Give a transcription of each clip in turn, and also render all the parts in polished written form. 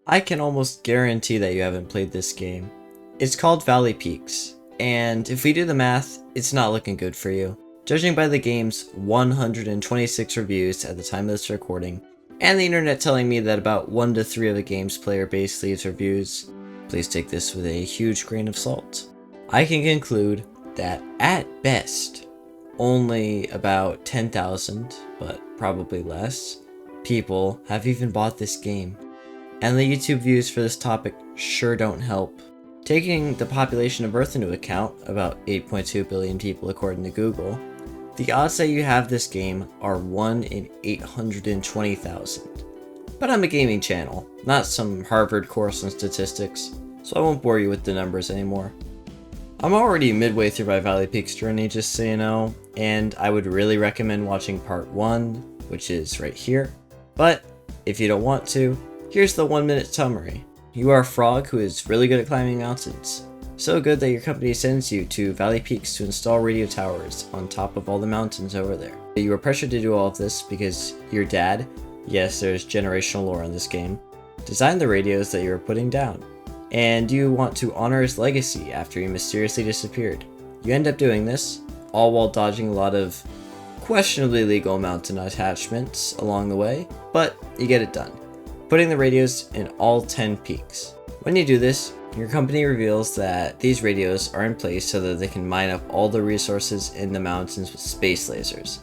I can almost guarantee that you haven't played this game. It's called Valley Peaks, and if we do the math, it's not looking good for you. Judging by the game's 126 reviews at the time of this recording, and the internet telling me that about 1 to 3 of the game's player base leaves reviews, please take this with a huge grain of salt. I can conclude that at best, only about 10,000, but probably less, people have even bought this game. And the YouTube views for this topic sure don't help. Taking the population of Earth into account, about 8.2 billion people according to Google, the odds that you have this game are 1 in 820,000. But I'm a gaming channel, not some Harvard course on statistics, so I won't bore you with the numbers anymore. I'm already midway through my Valley Peaks journey, just so you know, and I would really recommend watching part 1, which is right here. But if you don't want to, here's the 1-minute summary. You are a frog who is really good at climbing mountains. So good that your company sends you to Valley Peaks to install radio towers on top of all the mountains over there. You are pressured to do all of this because your dad, yes, there's generational lore in this game, designed the radios that you are putting down. And you want to honor his legacy after he mysteriously disappeared. You end up doing this, all while dodging a lot of questionably legal mountain attachments along the way, but you get it done, putting the radios in all 10 peaks. When you do this, your company reveals that these radios are in place so that they can mine up all the resources in the mountains with space lasers.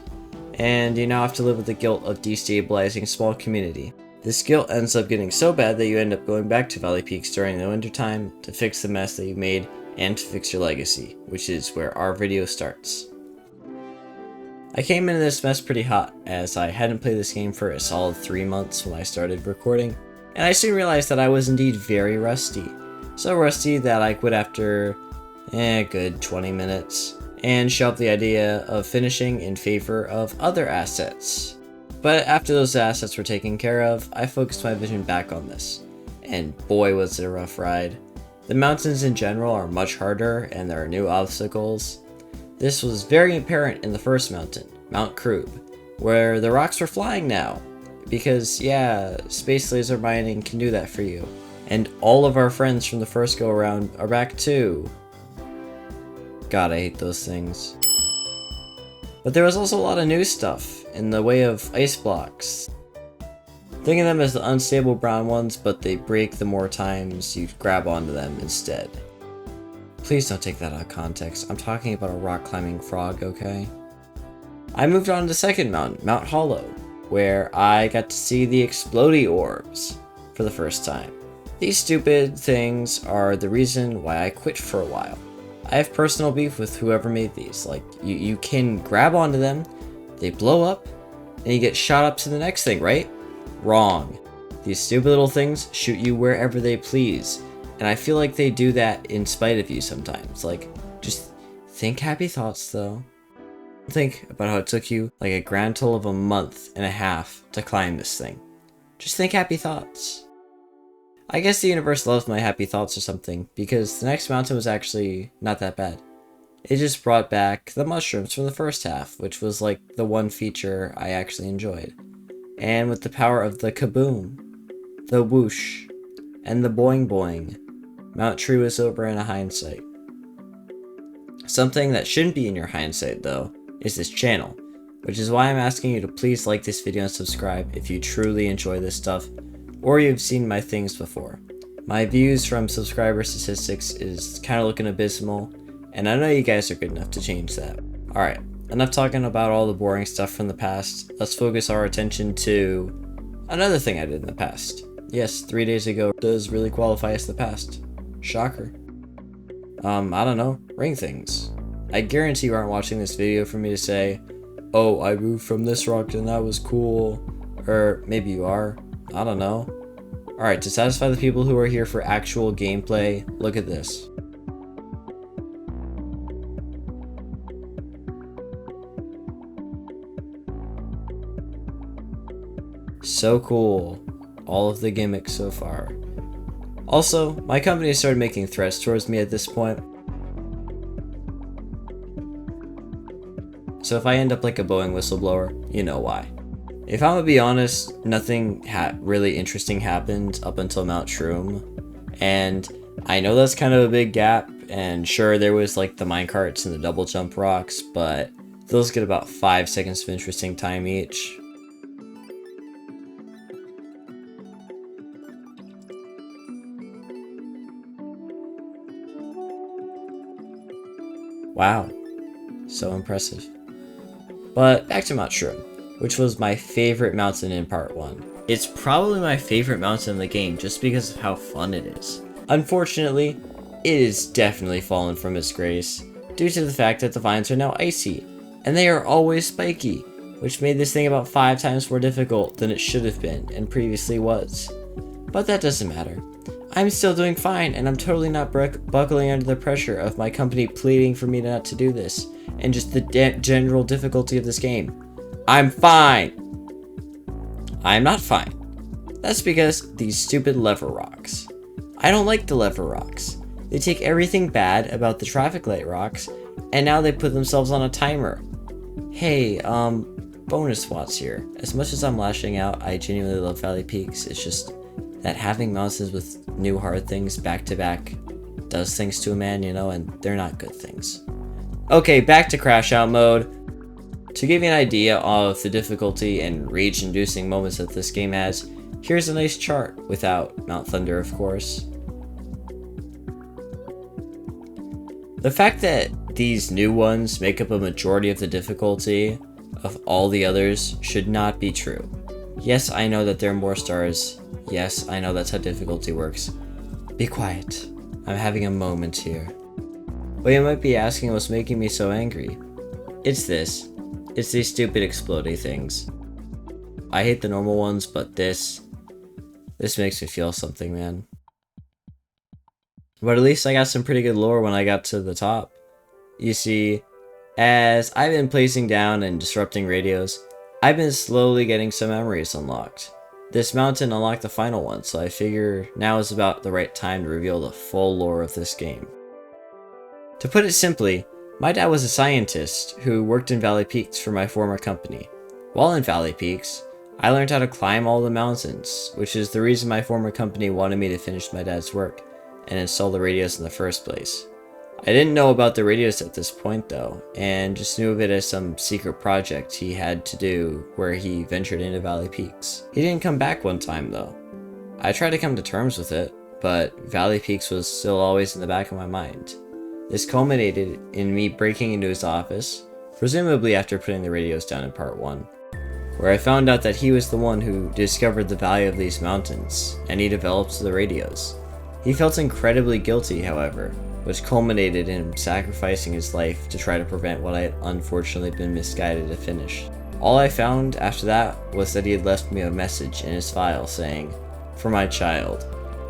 And you now have to live with the guilt of destabilizing a small community. This guilt ends up getting so bad that you end up going back to Valley Peaks during the winter time to fix the mess that you made and to fix your legacy, which is where our video starts. I came into this mess pretty hot, as I hadn't played this game for a solid 3 months when I started recording, and I soon realized that I was indeed very rusty. So rusty that I quit after a good 20 minutes, and shelved the idea of finishing in favor of other assets. But after those assets were taken care of, I focused my vision back on this, and boy was it a rough ride. The mountains in general are much harder, and there are new obstacles. This was very apparent in the first mountain, Mount Krug, where the rocks were flying now, because yeah, space laser mining can do that for you. And all of our friends from the first go around are back too. God, I hate those things. But there was also a lot of new stuff in the way of ice blocks. Think of them as the unstable brown ones, but they break the more times you grab onto them instead. Please don't take that out of context. I'm talking about a rock climbing frog, okay? I moved on to the second mountain, Mount Hollow, where I got to see the explodey orbs for the first time. These stupid things are the reason why I quit for a while. I have personal beef with whoever made these. Like, you can grab onto them, they blow up, and you get shot up to the next thing, right? Wrong. These stupid little things shoot you wherever they please, and I feel like they do that in spite of you sometimes. Like, just think happy thoughts though. Think about how it took you like a grand total of a month and a half to climb this thing. Just think happy thoughts. I guess the universe loves my happy thoughts or something, because the next mountain was actually not that bad. It just brought back the mushrooms from the first half, which was like the one feature I actually enjoyed. And with the power of the kaboom, the whoosh, and the boing boing, Mount Tree was over in a hindsight. Something that shouldn't be in your hindsight though, is this channel, which is why I'm asking you to please like this video and subscribe if you truly enjoy this stuff, or you've seen my things before. My views from subscriber statistics is kind of looking abysmal, and I know you guys are good enough to change that. Alright, enough talking about all the boring stuff from the past. Let's focus our attention to another thing I did in the past. Yes, 3 days ago does really qualify as the past. Shocker. I don't know, ring things. I guarantee you aren't watching this video for me to say, oh, I moved from this rock and that was cool. Or maybe you are. I don't know. Alright, to satisfy the people who are here for actual gameplay, look at this. So cool. All of the gimmicks so far. Also, my company started making threats towards me at this point. So if I end up like a Boeing whistleblower, you know why. If I'm gonna be honest, nothing really interesting happened up until Mount Shroom, and I know that's kind of a big gap, and sure there was like the minecarts and the double jump rocks, but those get about 5 seconds of interesting time each. Wow, so impressive. But back to Mount Shroom, which was my favorite mountain in part 1. It's probably my favorite mountain in the game just because of how fun it is. Unfortunately, it has definitely fallen from its grace due to the fact that the vines are now icy, and they are always spiky, which made this thing about 5 times more difficult than it should have been and previously was. But that doesn't matter. I'm still doing fine, and I'm totally not buckling under the pressure of my company pleading for me not to do this, and just the general difficulty of this game. I'm fine! I'm not fine. That's because these stupid lever rocks. I don't like the lever rocks. They take everything bad about the traffic light rocks, and now they put themselves on a timer. Hey, bonus watts here. As much as I'm lashing out, I genuinely love Valley Peaks. It's just that having mountains with new hard things back to back does things to a man, you know, and they're not good things. Okay, back to crash out mode. To give you an idea of the difficulty and rage-inducing moments that this game has, here's a nice chart without Mount Thunder, of course. The fact that these new ones make up a majority of the difficulty of all the others should not be true. Yes, I know that there are more stars. Yes, I know that's how difficulty works. Be quiet. I'm having a moment here. But you might be asking what's making me so angry. It's this. It's these stupid explodey things. I hate the normal ones, but this makes me feel something, man. But at least I got some pretty good lore when I got to the top. You see, as I've been placing down and disrupting radios, I've been slowly getting some memories unlocked. This mountain unlocked the final one, so I figure now is about the right time to reveal the full lore of this game. To put it simply, my dad was a scientist who worked in Valley Peaks for my former company. While in Valley Peaks, I learned how to climb all the mountains, which is the reason my former company wanted me to finish my dad's work and install the radios in the first place. I didn't know about the radios at this point though, and just knew of it as some secret project he had to do where he ventured into Valley Peaks. He didn't come back one time though. I tried to come to terms with it, but Valley Peaks was still always in the back of my mind. This culminated in me breaking into his office, presumably after putting the radios down in part 1, where I found out that he was the one who discovered the value of these mountains, and he developed the radios. He felt incredibly guilty, however, which culminated in him sacrificing his life to try to prevent what I had unfortunately been misguided to finish. All I found after that was that he had left me a message in his file saying, "For my child,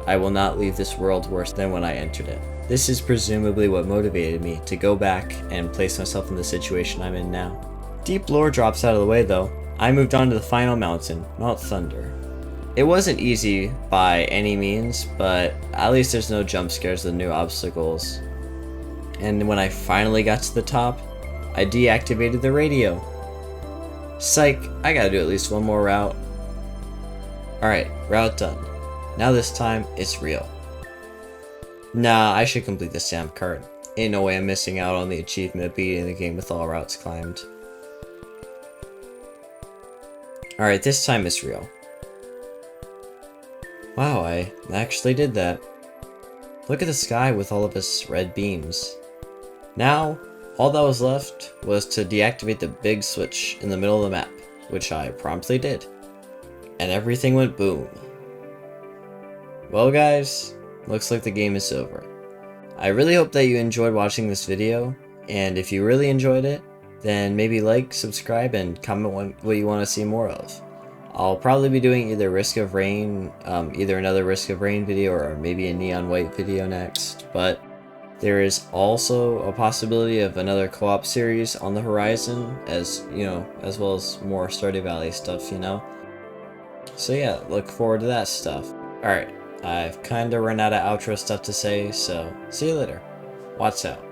I will not leave this world worse than when I entered it." This is presumably what motivated me to go back and place myself in the situation I'm in now. Deep lore drops out of the way though. I moved on to the final mountain, Mount Thunder. It wasn't easy by any means, but at least there's no jump scares with new obstacles. And when I finally got to the top, I deactivated the radio. Psych, I gotta do at least one more route. Alright, route done. Now this time, it's real. Nah, I should complete the stamp card. Ain't no way I'm missing out on the achievement of beating the game with all routes climbed. Alright, this time it's real. Wow, I actually did that. Look at the sky with all of its red beams. Now, all that was left was to deactivate the big switch in the middle of the map, which I promptly did. And everything went boom. Well guys, looks like the game is over. I really hope that you enjoyed watching this video, and if you really enjoyed it, then maybe like, subscribe, and comment what you want to see more of. I'll probably be doing either Risk of Rain, either another Risk of Rain video or maybe a Neon White video next, but there is also a possibility of another co-op series on the horizon, as well as more Stardew Valley stuff, So yeah, look forward to that stuff. Alright, I've kinda run out of outro stuff to say, so see you later. Watts out.